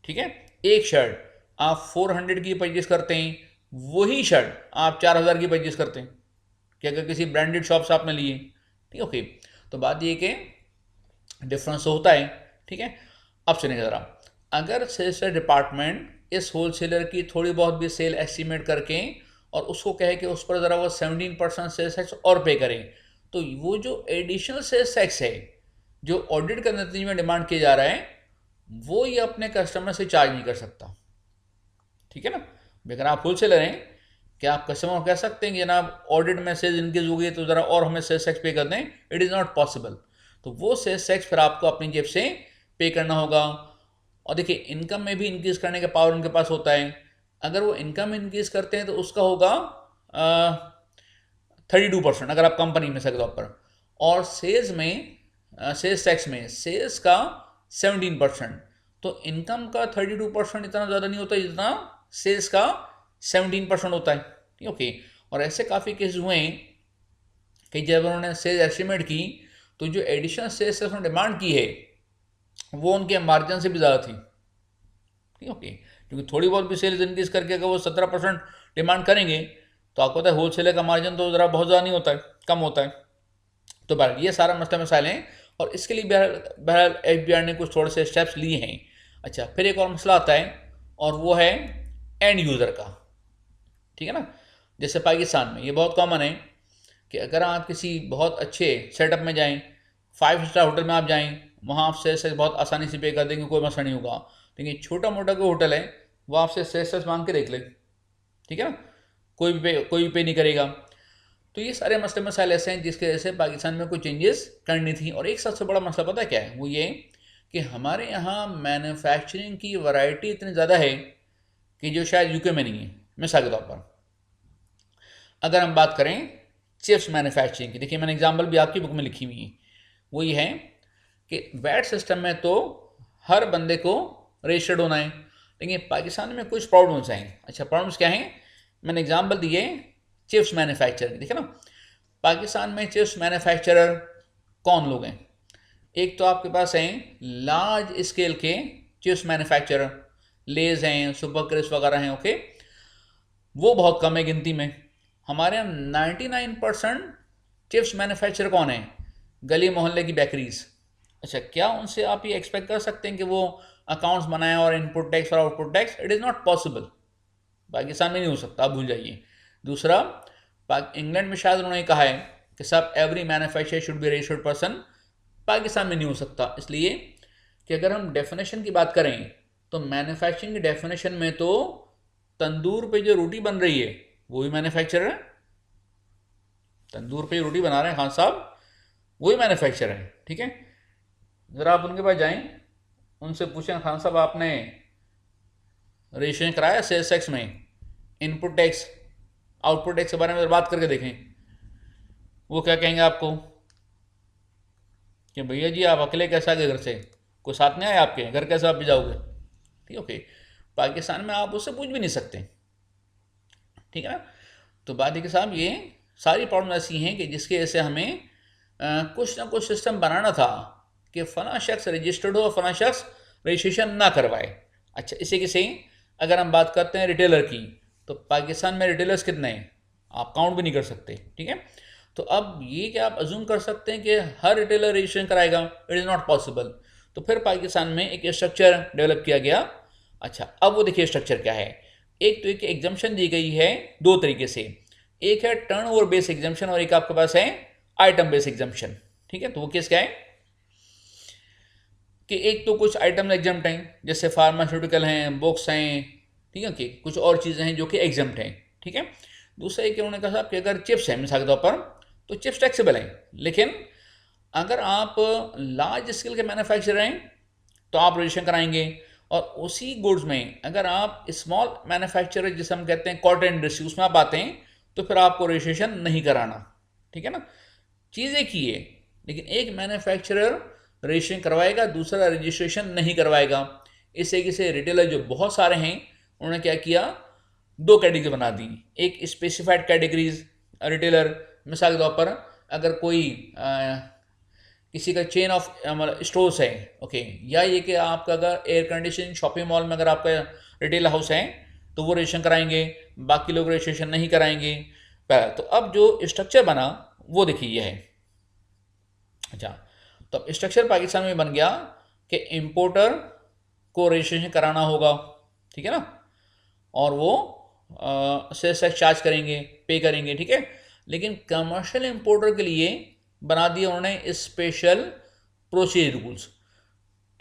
ठीक है। एक शर्ट आप 400 की परचेज करते हैं, वही शर्ट आप 4000 की परचेज करते हैं, कि अगर किसी ब्रांडेड शॉप से आपने लिए, ठीक है, ओके। तो बात ये कि डिफरेंस होता है, ठीक है। अब सुनिए ज़रा, अगर सेल्स डिपार्टमेंट इस होलसेलर की थोड़ी बहुत भी सेल एस्टिमेट करके और उसको कहे कि उस पर ज़रा वो 17% सेल्स टैक्स और पे करें, तो वो जो एडिशनल सेल्स टैक्स है जो ऑडिट के नतीजे में डिमांड किया जा रहा है, वो ये अपने कस्टमर से चार्ज नहीं कर सकता, ठीक है ना। अगर आप होलसेलर हैं, क्या आप कस्टमर को कह सकते हैं कि जनाब ऑडिट में सेल्स इंक्रीज हो गई तो ज़रा और हमें सेल्स टैक्स पे कर दें? It is not possible. तो वो सेल्स टैक्स फिर आपको अपनी जेब से पे करना होगा। और देखिए, इनकम में भी इंक्रीज करने का पावर उनके पास होता है। अगर वो इनकम इंक्रीज करते हैं तो उसका होगा 32%, अगर आप कंपनी में से पर, और सेल्स में सेल्स टैक्स में सेल्स का 17%। तो इनकम का 32% इतना ज़्यादा नहीं होता जितना सेल्स का 17% होता है, ओके। और ऐसे काफ़ी केस हुए हैं कि जब उन्होंने सेल्स एस्टिमेट की तो जो एडिशनल सेल्स उन्होंने डिमांड की है वो उनके मार्जिन से भी ज़्यादा थी, ठीक है, ओके। क्योंकि थोड़ी बहुत भी सेल्स इंक्रीज करके अगर वो 17% डिमांड करेंगे तो आपको पता है होलसेलर का मार्जिन तो ज़रा बहुत ज़्यादा नहीं होता है, कम होता है। तो बहरहाल ये सारा मसला मसाइल हैं, और इसके लिए बहरहाल FBI ने कुछ थोड़े से स्टेप्स लिए हैं। अच्छा, फिर एक और मसला आता है, और वो है एंड यूज़र का, ठीक है ना। जैसे पाकिस्तान में ये बहुत कॉमन है कि अगर आप किसी बहुत अच्छे सेटअप में जाएं, 5 स्टार होटल में आप जाएं, वहाँ आप सेल्स टैक्स बहुत आसानी से पे कर देंगे, कोई मसला नहीं होगा। लेकिन छोटा मोटा कोई होटल है वो आपसे सेल्स टैक्स मांग के देख ले, ठीक है ना, कोई भी पे नहीं करेगा। तो ये सारे मसले मसाइल ऐसे हैं जिसकी वजह से पाकिस्तान में कुछ चेंजेस करनी थी। और एक सबसे बड़ा मसला पता है क्या है, वो ये कि हमारे यहाँ मैन्युफैक्चरिंग की वैरायटी इतनी ज़्यादा है कि जो शायद यूके में नहीं है। मिसाल के तौर पर अगर हम बात करें चिप्स मैन्युफैक्चरिंग की, देखिए मैंने एग्जाम्पल भी आपकी बुक में लिखी हुई है, वो ये है कि वैट सिस्टम में तो हर बंदे को रजिस्टर्ड होना है, लेकिन पाकिस्तान में कुछ प्रॉब्लम्स हैं। अच्छा, प्रॉब्लम्स क्या हैं, मैंने एग्जाम्पल दिए चिप्स मैन्युफैक्चर, देखिए ना, पाकिस्तान में चिप्स मैन्युफैक्चरर कौन लोग हैं। एक तो आपके पास हैं लार्ज स्केल के चिप्स मैन्युफैक्चरर, लेज हैं, सुपर क्रिस्प वगैरह हैं, ओके। वो बहुत कम है गिनती में। हमारे यहाँ 99% चिप्स मैन्युफैक्चरर कौन है, गली मोहल्ले की बेकरीज। अच्छा, क्या उनसे आप ये एक्सपेक्ट कर सकते हैं कि वो अकाउंट्स बनाएं और इनपुट टैक्स और output tax? It is not possible, Pakistan में नहीं हो सकता, आप भूल जाइए। दूसरा, इंग्लैंड में शायद उन्होंने कहा है कि सब every manufacturer should be registered person, Pakistan में नहीं हो सकता, इसलिए कि अगर हम डेफिनेशन की बात करें तो मैन्युफैक्चरिंग की डेफिनेशन में तो तंदूर पे जो रोटी बन रही है वो भी मैन्युफैक्चरर है, तंदूर पे रोटी बना रहे हैं खान साहब, वही मैन्युफैक्चरर है, ठीक है। ज़रा आप उनके पास जाएं, उनसे पूछें खान साहब आपने रजिस्ट्रेशन कराया सेल्स टैक्स में, इनपुट टैक्स आउटपुट टैक्स के बारे में बात करके देखें, वो क्या कहेंगे आपको कि भैया जी आप अकेले कैसे आ गए घर से, कोई साथ नहीं आया आपके, घर कैसे आप भी जाओगे, ठीक है ओके। पाकिस्तान में आप उससे पूछ भी नहीं सकते, ठीक है ना। तो बात है कि साहब ये सारी प्रॉब्लम ऐसी हैं कि जिसकी वजह से हमें कुछ ना कुछ सिस्टम बनाना था कि फ़लाँ शख्स रजिस्टर्ड हो और फ़लाँ शख्स रजिस्ट्रेशन ना करवाए। अच्छा, इसी के से अगर हम बात करते हैं रिटेलर की, तो पाकिस्तान में रिटेलर्स कितने हैं आप काउंट भी नहीं कर सकते, ठीक है। तो अब ये क्या आप अज्यूम कर सकते हैं कि हर रिटेलर रजिस्ट्रेशन कराएगा, इट इज़ नॉट पॉसिबल। तो फिर पाकिस्तान में एक स्ट्रक्चर डेवलप किया गया। अच्छा, अब वो देखिए स्ट्रक्चर क्या है। एक तो एक एग्जाम्पशन दी गई है दो तरीके से, एक है टर्नओवर बेस एग्जाम्पशन और एक आपके पास है आइटम बेस एग्जाम्पशन, ठीक है। तो वो केस क्या है कि एक तो कुछ आइटम एग्जाम्प्ट हैं, जैसे फार्मास्यूटिकल हैं, बुक्स हैं, ठीक है, कि कुछ और चीज़ें हैं जो कि एग्जाम्प्ट हैं, ठीक है। दूसरा एक उन्होंने कहा कि अगर चिप्स हैं मिसाल के तौर पर, तो चिप्स टैक्सेबल हैं, लेकिन अगर आप लार्ज स्केल के मैन्युफैक्चरर हैं तो आप रजिस्ट्रेशन कराएंगे। और उसी गुड्स में अगर आप स्मॉल मैन्युफैक्चरर जिसे हम कहते हैं कॉटन इंडस्ट्री, उसमें आप आते हैं तो फिर आपको रजिस्ट्रेशन नहीं कराना, ठीक है ना। चीज़ एक ही है, लेकिन एक मैन्युफैक्चरर रजिस्ट्रेशन करवाएगा, दूसरा रजिस्ट्रेशन नहीं करवाएगा। इस तरीके से रिटेलर जो बहुत सारे हैं उन्होंने क्या किया, दो कैटेगरी बना दी। एक स्पेसिफाइड कैटेगरीज रिटेलर, मिसाल के तौर पर अगर कोई किसी का चेन ऑफ मतलब स्टोर्स है, ओके, या ये कि आपका अगर एयर कंडीशन शॉपिंग मॉल में अगर आपका रिटेल हाउस है तो वो रजिस्ट्रेशन कराएंगे, बाकी लोग रजिस्ट्रेशन नहीं कराएंगे। तो अब जो स्ट्रक्चर बना वो देखिए ये है। अच्छा, तो अब स्ट्रक्चर पाकिस्तान में बन गया कि इम्पोर्टर को रजिस्ट्रेशन कराना होगा, ठीक है ना, और वो सेल्स टैक्स चार्ज करेंगे, पे करेंगे, ठीक है। लेकिन कमर्शियल इंपोर्टर के लिए बना दिया उन्होंने स्पेशल प्रोसीजर रूल्स।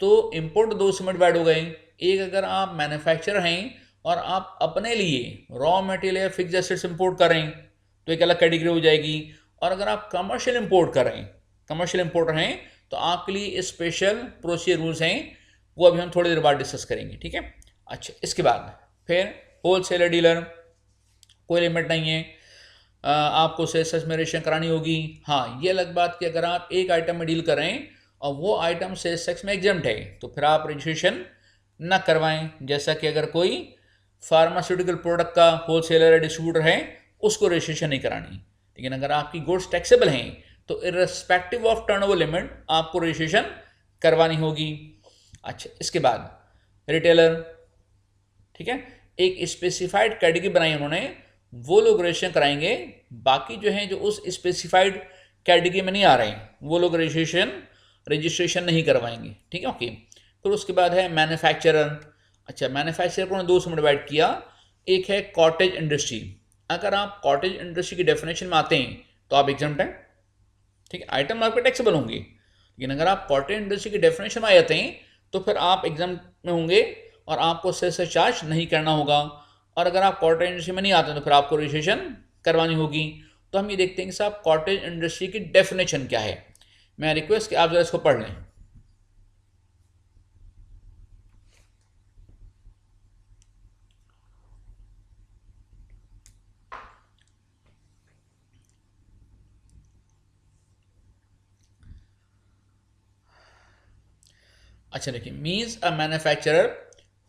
तो इंपोर्ट दो सेगमेंट बैड हो गए। एक, अगर आप मैन्युफैक्चरर हैं और आप अपने लिए रॉ मटेरियल या फिक्स एसेट्स इंपोर्ट कर रहे हैं तो एक अलग कैटेगरी हो जाएगी। और अगर आप कमर्शियल इंपोर्ट कर रहे हैं, कमर्शियल इंपोर्टर हैं, तो आपके लिए स्पेशल प्रोसीजर रूल्स हैं, वो अभी हम थोड़ी देर बाद डिस्कस करेंगे, ठीक है। अच्छा, इसके बाद फिर होल सेलर डीलर, कोई लिमिट नहीं है, आपको सेल्स में रजिस्ट्रेशन करानी होगी। हाँ, ये अलग बात कि अगर आप एक आइटम में डील कर रहे हैं और वो आइटम सेल्स टैक्स में एग्जम्प्ट है तो फिर आप रजिस्ट्रेशन न करवाएं। जैसा कि अगर कोई फार्मास्यूटिकल प्रोडक्ट का होलसेलर या डिस्ट्रीब्यूटर है उसको रजिस्ट्रेशन नहीं करानी। लेकिन अगर आपकी गुड्स टैक्सेबल हैं तो इररिस्पेक्टिव ऑफ टर्नओवर लिमिट आपको रजिस्ट्रेशन करवानी होगी। अच्छा, इसके बाद रिटेलर, ठीक है, एक स्पेसिफाइड कैटेगरी बनाई उन्होंने, वो लोग रजिस्ट्रेशन कराएंगे। बाकी जो हैं जो उस स्पेसिफाइड कैटेगरी में नहीं आ रहे हैं वो लोग रजिस्ट्रेशन नहीं करवाएंगे, ठीक है ओके। फिर उसके बाद है मैन्युफैक्चरर। अच्छा, मैन्युफैक्चरर को दो में डिवाइड किया। एक है कॉटेज इंडस्ट्री। अगर आप कॉटेज इंडस्ट्री की डेफिनेशन में आते हैं तो आप एग्जम्प्ट हैं, ठीक है, आइटम आपके टैक्सेबल होंगे। लेकिन अगर आप कॉटेज इंडस्ट्री की डेफिनेशन में आ जाते हैं तो फिर आप एग्जाम्प्ट में होंगे और आपको सेस चार्ज नहीं करना होगा। और अगर आप कॉटेज इंडस्ट्री में नहीं आते तो फिर आपको रजिस्ट्रेशन करवानी होगी। तो हम ये देखते हैं कि साहब कॉटेज इंडस्ट्री की डेफिनेशन क्या है। मैं रिक्वेस्ट कि आप जरा इसको पढ़ लें। अच्छा देखिए, means a manufacturer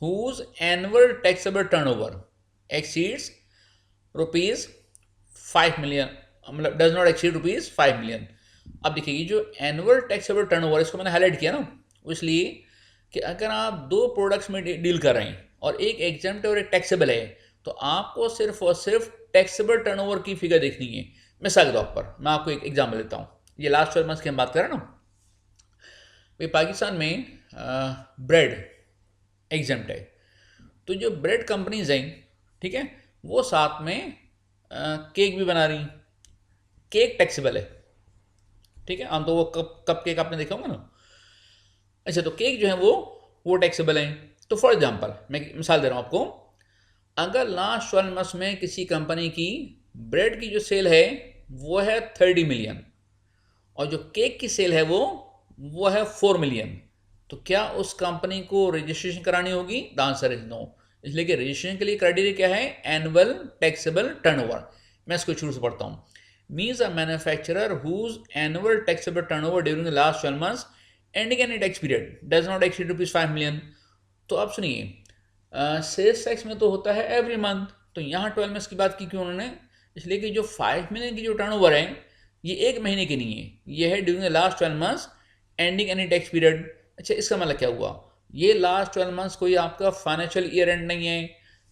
whose annual taxable turnover exceeds ₹5 million, मतलब डज नॉट एक्सीड ₹5 मिलियन। अब देखिए, ये जो एनुअल टैक्सेबल टर्नओवर इसको मैंने हाईलाइट किया ना, इसलिए कि अगर आप दो प्रोडक्ट्स में डील कर रहे हैं और एक एग्जम्प्ट है और एक टैक्सेबल है तो आपको सिर्फ और सिर्फ टैक्सेबल टर्नओवर की फिगर देखनी है। मिसाल के तौर पर मैं आपको एक एग्जाम्पल देता हूँ। ये लास्ट 12 मंथ्स की हम बात कर रहे हैं ना, भाई पाकिस्तान में ब्रेड एग्जम्प्ट है, तो जो ब्रेड कंपनीज हैं, ठीक है, वो साथ में केक भी बना रही। केक टैक्सेबल है, ठीक है, हम तो वो कप केक आपने देखा होगा ना। अच्छा, तो केक जो है वो टैक्सेबल है। तो फॉर एग्जांपल मैं मिसाल दे रहा हूँ आपको, अगर लास्ट 12 मंथ्स में किसी कंपनी की ब्रेड की जो सेल है वो है 30 मिलियन और जो केक की सेल है वो है 4 मिलियन, तो क्या उस कंपनी को रजिस्ट्रेशन करानी होगी? The answer is no. इसलिए कि रजिस्ट्रेशन के लिए क्राइटेरिया क्या है? Annual taxable turnover. मैं इसको शुरू से पढ़ता हूँ। means a manufacturer whose annual taxable turnover during the last 12 months ending any tax period does not exceed rupees 5 million। तो आप सुनिए, सेल्स टैक्स में तो होता है एवरी मंथ, तो यहाँ 12 मंथ्स की बात की क्यों उन्होंने? इसलिए कि जो 5 मिलियन की जो टर्नओवर है ये एक महीने की नहीं है, ये है during the last 12 months ending any tax period. अच्छा, इसका मतलब क्या हुआ? ये लास्ट 12 मंथ्स कोई आपका फाइनेंशियल ईयर एंड नहीं है,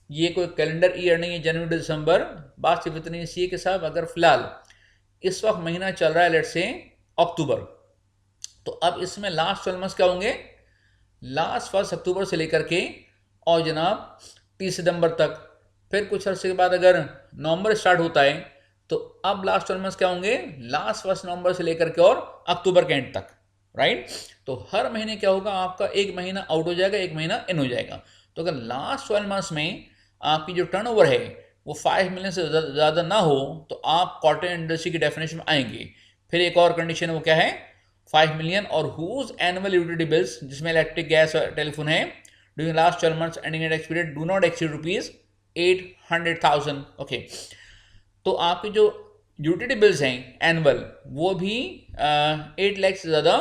ये कोई कैलेंडर ईयर नहीं है जनवरी दिसंबर। बात सिर्फ इतनी सी है कि साहब अगर फिलहाल इस वक्त महीना चल रहा है लेट्स से अक्टूबर, तो अब इसमें लास्ट 12 मंथ्स क्या होंगे? लास्ट 1 अक्टूबर से लेकर के और जनाब 30 सितंबर तक। फिर कुछ अर्से के बाद अगर नवंबर स्टार्ट होता है तो अब लास्ट 12 मंथ्स क्या होंगे? लास्ट 1 नवंबर से लेकर के और अक्टूबर के एंड तक, राइट। तो हर महीने क्या होगा? आपका एक महीना आउट हो जाएगा, एक महीना इन हो जाएगा। तो अगर लास्ट 12 मंथ्स में आपकी जो टर्नओवर है वो 5 मिलियन से ज़्यादा ना हो तो आप कॉटन इंडस्ट्री की डेफिनेशन में आएंगे। फिर एक और कंडीशन है, वो क्या है? 5 मिलियन और हुज एनुअल यूटिलिटी बिल्स, जिसमें इलेक्ट्रिक, गैस और टेलीफोन है, during last 12 months ending at expired do not exceed rupees 800,000। Okay, तो आपके जो यूटिलिटी बिल्स हैं एनुअल वो भी 8 लाख से ज़्यादा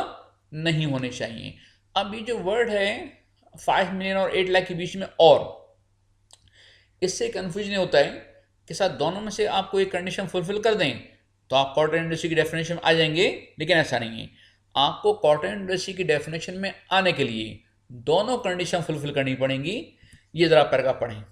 नहीं होने चाहिए। अब ये जो वर्ड है 5 मिलियन और 8 लाख के बीच में, और इससे कन्फ्यूजन होता है कि साथ दोनों में से आपको एक कंडीशन फुलफिल कर दें तो आप कॉटन इंडस्ट्री की डेफिनेशन में आ जाएंगे, लेकिन ऐसा नहीं है। आपको कॉटन इंडस्ट्री की डेफिनेशन में आने के लिए दोनों कंडीशन फुलफिल करनी पड़ेंगी। ये जरा पैराग्राफ पढ़ें।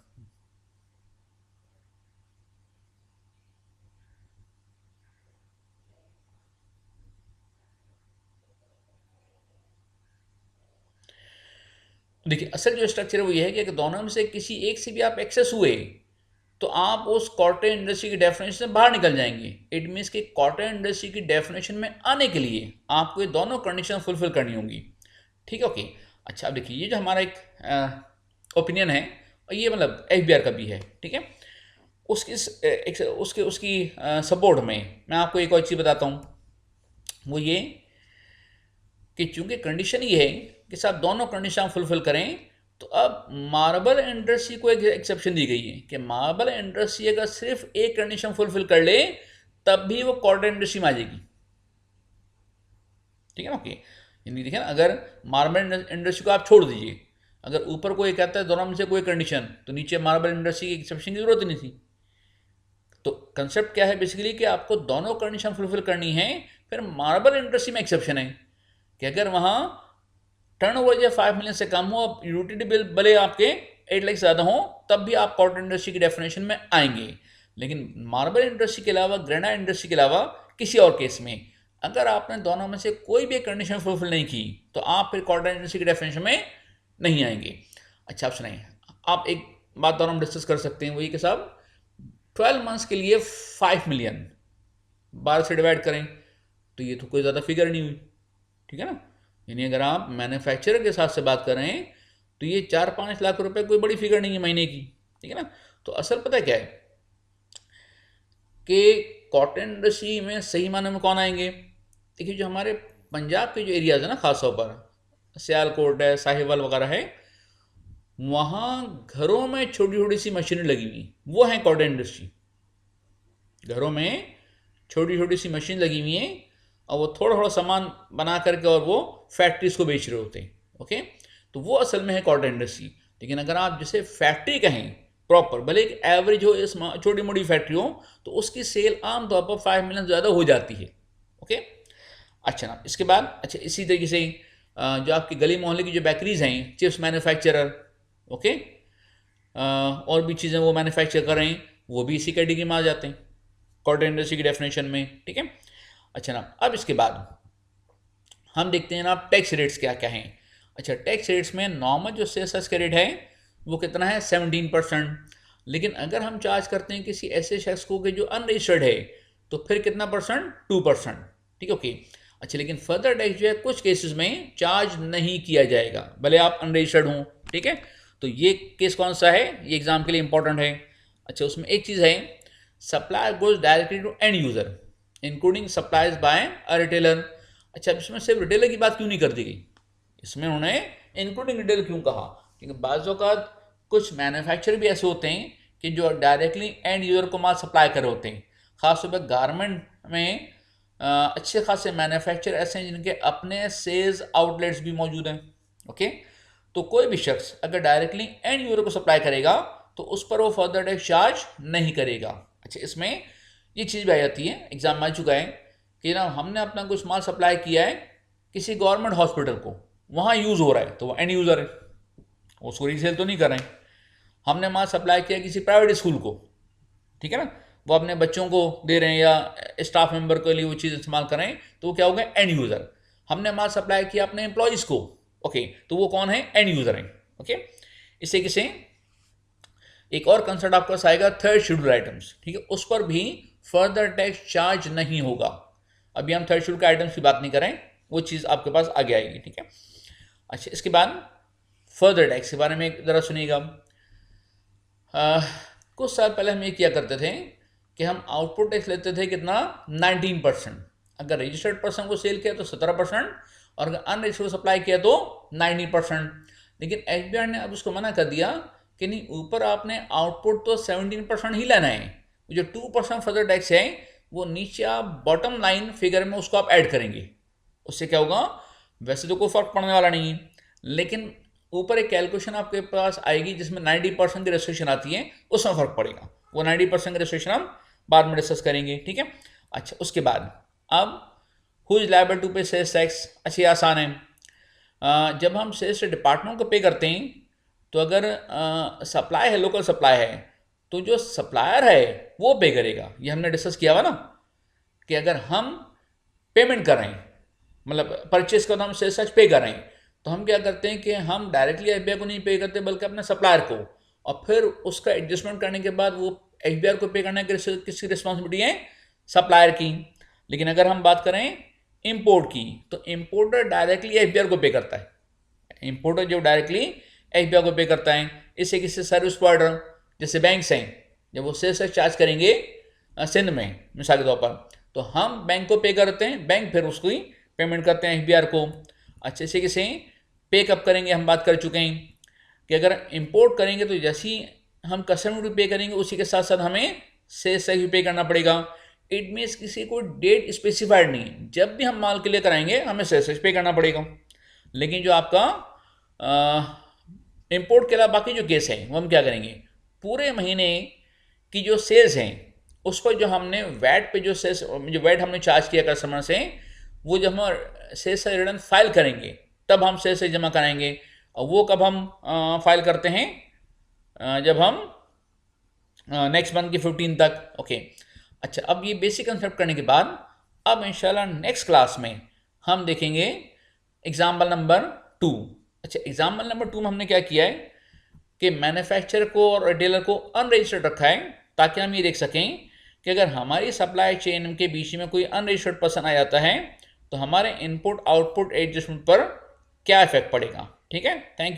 देखिए, असल जो स्ट्रक्चर है वो ये है कि अगर दोनों में से किसी एक से भी आप एक्सेस हुए तो आप उस कॉटन इंडस्ट्री की डेफिनेशन से बाहर निकल जाएंगे। इट मीन्स कि कॉटन इंडस्ट्री की डेफिनेशन में आने के लिए आपको ये दोनों कंडीशन फुलफिल करनी होंगी। ठीक है, ओके। अच्छा, अब देखिए, ये जो हमारा एक ओपिनियन है, और ये मतलब एफबीआर का भी है, ठीक है। उसकी सपोर्ट में मैं आपको एक और चीज़ बताता हूँ, वो ये कि चूंकि कंडीशन ये है कि साहब दोनों कंडीशन फुलफिल करें, तो अब मार्बल इंडस्ट्री को एक एक्सेप्शन दी गई है कि मार्बल इंडस्ट्री अगर सिर्फ एक कंडीशन फुलफिल कर ले तब भी वो कॉटन इंडस्ट्री में आ जाएगी। ठीक है ना, ओके। यानी देखिए ना, अगर मार्बल इंडस्ट्री को आप छोड़ दीजिए, अगर ऊपर कोई कहता है दोनों में से कोई कंडीशन, तो नीचे मार्बल इंडस्ट्री की एक्सेप्शन की जरूरत नहीं थी। तो कंसेप्ट क्या है बेसिकली कि आपको दोनों कंडीशन फुलफिल करनी है। फिर मार्बल इंडस्ट्री में एक्सेप्शन है कि अगर वहाँ टर्न ओवर जो 5 मिलियन से कम हो, यूटिलिटी बिल भले आपके 8 लाख ज़्यादा हो, तब भी आप कॉटन इंडस्ट्री की डेफिनेशन में आएंगे। लेकिन मार्बल इंडस्ट्री के अलावा, ग्रेनाइट इंडस्ट्री के अलावा किसी और केस में अगर आपने दोनों में से कोई भी कंडीशन फुलफिल नहीं की तो आप फिर कॉटन इंडस्ट्री की डेफिनेशन में नहीं आएंगे। अच्छा, आप सुनाइए, आप एक बात दोनों हम डिस्कस कर सकते हैं, वही कि साहब 12 मंथ्स के लिए 5 मिलियन 12 से डिवाइड करें तो ये तो कोई ज़्यादा फिगर नहीं हुई, ठीक है ना। यानी अगर आप मैन्युफैक्चरर के साथ से बात कर रहे हैं तो ये 4-5 लाख रुपए कोई बड़ी फिगर नहीं है महीने की, ठीक है ना। तो असल पता क्या है कि कॉटन इंडस्ट्री में सही मायने में कौन आएंगे? देखिए, जो हमारे पंजाब के जो एरियाज है ना, खासतौर पर सियालकोट है, साहिवाल वगैरह है, वहाँ घरों में छोटी छोटी सी मशीनें लगी हुई, वो हैं कॉटन इंडस्ट्री। घरों में छोटी छोटी सी मशीन लगी हुई हैं और वो थोड़ा थोड़ा सामान बना करके और वो फैक्ट्रीज को बेच रहे होते हैं। ओके, तो वो असल में है कॉटन इंडस्ट्री। लेकिन अगर आप जिसे फैक्ट्री कहें प्रॉपर, भले एक एवरेज हो, इस छोटी मोटी फैक्ट्री हो, तो उसकी सेल आमतौर पर 5 मिलियन ज़्यादा हो जाती है। ओके, अच्छा ना, इसके बाद अच्छा इसी तरीके से जो आपकी गली मोहल्ले की जो बेकरीज हैं, चिप्स मैन्युफैक्चरर, ओके, और भी चीज़ें वो मैन्युफैक्चर कर रहे हैं, वो भी इसी कैटेगरी में आ जाते हैं कॉटन इंडस्ट्री की डेफिनेशन में, ठीक है। अच्छा ना, अब इसके बाद हम देखते हैं ना टैक्स रेट्स क्या क्या हैं। अच्छा, टैक्स रेट्स में नॉर्मल जो सेल्स का रेट है वो कितना है? 17%। लेकिन अगर हम चार्ज करते हैं किसी ऐसे शख्स को कि जो अनरजिस्टर्ड है तो फिर कितना परसेंट? 2%, ठीक है, ओके। अच्छा, लेकिन फर्दर टैक्स जो है कुछ केसेस में चार्ज नहीं किया जाएगा भले आप अनरजिस्टर्ड हों, ठीक है। तो ये केस कौन सा है? ये एग्जाम के लिए इंपॉर्टेंट है। अच्छा, उसमें एक चीज़ है, supply goes directly to end user including supplies by a retailer. अच्छा, इसमें सिर्फ रिटेलर की बात क्यों नहीं कर दी गई? इसमें उन्होंने इंक्लूडिंग रिटेलर क्यों कहा? क्योंकि बाज़ औक़ात कुछ मैन्युफैक्चरर भी ऐसे होते हैं कि जो डायरेक्टली एंड यूजर को माल सप्लाई कर रहे होते हैं, ख़ासतौर पर गारमेंट में अच्छे खासे मैन्युफैक्चर ऐसे हैं जिनके अपने सेल्स आउटलेट्स भी मौजूद हैं। ओके, तो कोई भी शख्स अगर डायरेक्टली एंड यूजर को सप्लाई करेगा तो उस पर वो फर्दर टैक्स चार्ज नहीं करेगा। अच्छा, इसमें ये चीज़ भी आ जाती है, एग्जाम में आ चुका है कि ना हमने अपना कुछ माल सप्लाई किया है किसी गवर्नमेंट हॉस्पिटल को, वहाँ यूज़ हो रहा है तो वो एंड यूज़र है, उसको रीसेल तो नहीं कर रहे हैं। हमने माल सप्लाई किया किसी प्राइवेट स्कूल को, ठीक है ना, वो अपने बच्चों को दे रहे हैं या स्टाफ मेंबर के लिए वो चीज़ इस्तेमाल कर रहे हैं, तो वो क्या हो गया, एंड यूज़र। हमने माल सप्लाई किया अपने एम्प्लॉयज़ को, ओके, तो वो कौन है, एंड यूज़र है। ओके, इससे किसे एक और कंसेप्ट आपके पास आएगा थर्ड शेड्यूल आइटम्स, ठीक है, उस पर भी फर्दर टैक्स चार्ज नहीं होगा। अभी हम थर्ड शेड्यूल के आइटम्स की बात नहीं करें, वो चीज़ आपके पास आगे आएगी, ठीक है। अच्छा, इसके बाद फर्दर टैक्स के बारे में ज़रा सुनिएगा। कुछ साल पहले हम ये किया करते थे कि हम आउटपुट टैक्स लेते थे कितना, 19%। अगर रजिस्टर्ड पर्सन को सेल किया तो 17%, और अगर अनरजिस्टर्ड सप्लाई किया तो 19%। लेकिन एफबीआई ने अब उसको मना कर दिया कि नहीं, ऊपर आपने आउटपुट तो 17% ही लेना है, जो 2% फर्दर टैक्स है वो नीचे आप बॉटम लाइन फिगर में उसको आप ऐड करेंगे। उससे क्या होगा, वैसे तो कोई फर्क पड़ने वाला नहीं है, लेकिन ऊपर एक कैलकुलेशन आपके पास आएगी जिसमें 90% की रेस्ट्रिक्शन आती है, उसमें फर्क पड़ेगा। वो 90% की रेस्ट्रिक्शन हम बाद में डिस्कस करेंगे, ठीक है। अच्छा, उसके बाद अब हु इज लायबल टू पे सेल्स टैक्स, अच्छी आसान है। जब हम सेल्स डिपार्टमेंट को पे करते हैं तो अगर सप्लाई है, लोकल सप्लाई है, तो जो सप्लायर है वो पे करेगा। ये हमने डिस्कस किया हुआ ना कि अगर हम पेमेंट कर रहे हैं, मतलब परचेस का हम सेल्स टैक्स पे कर रहे हैं, तो हम क्या करते हैं कि हम डायरेक्टली एफबीआई को नहीं पे करते बल्कि अपने सप्लायर को, और फिर उसका एडजस्टमेंट करने के बाद वो एफबीआई को पे करने की किसकी रिस्पॉन्सिबिलिटी है, सप्लायर की। लेकिन अगर हम बात करें इंपोर्ट की, तो इंपोर्टर डायरेक्टली एफबीआई को पे करता है, इंपोर्टर जो डायरेक्टली एफबीआई को पे करता है। इससे किसी सर्विस प्रोवाइडर जैसे बैंक हैं, जब वो सेल्स टैक्स चार्ज करेंगे सिंध में मिसाल के तौर पर, तो हम बैंक को पे करते हैं, बैंक फिर उसको ही पेमेंट करते हैं एफबीआई को। अच्छे से किसे पे कब करेंगे, हम बात कर चुके हैं कि अगर इंपोर्ट करेंगे तो जैसे ही हम कस्टमर को पे करेंगे उसी के साथ साथ हमें सेल्स टैक्स भी पे करना पड़ेगा। इट मीन्स किसी को डेट स्पेसिफाइड नहीं है, जब भी हम माल के लिए कराएंगे हमें सेल्स टैक्स पे करना पड़ेगा। लेकिन जो आपका इंपोर्ट के अलावा बाकी जो केस हैं वो हम क्या करेंगे, पूरे महीने की जो सेल्स हैं उस पर जो हमने वैट पे जो सेल्स, जो वैट हमने चार्ज किया कस्टमर से, वो जब हम सेल्स रिटर्न फाइल करेंगे तब हम सेल्स टैक्स जमा कराएंगे। और वो कब हम फाइल करते हैं, जब हम नेक्स्ट मंथ की 15 तक। ओके, अच्छा, अब ये बेसिक कंसेप्ट करने के बाद अब इंशाल्लाह नेक्स्ट क्लास में हम देखेंगे एग्जाम्पल नंबर 2। अच्छा, एग्जाम्पल नंबर 2 में हमने क्या किया है कि मैन्युफैक्चरर को और रिटेलर को अनरजिस्टर्ड रखा है, ताकि हम ये देख सकें कि अगर हमारी सप्लाई चेन के बीच में कोई अनरजिस्टर्ड पर्सन आ जाता है तो हमारे इनपुट आउटपुट एडजस्टमेंट पर क्या इफेक्ट पड़ेगा। ठीक है, थैंक यू।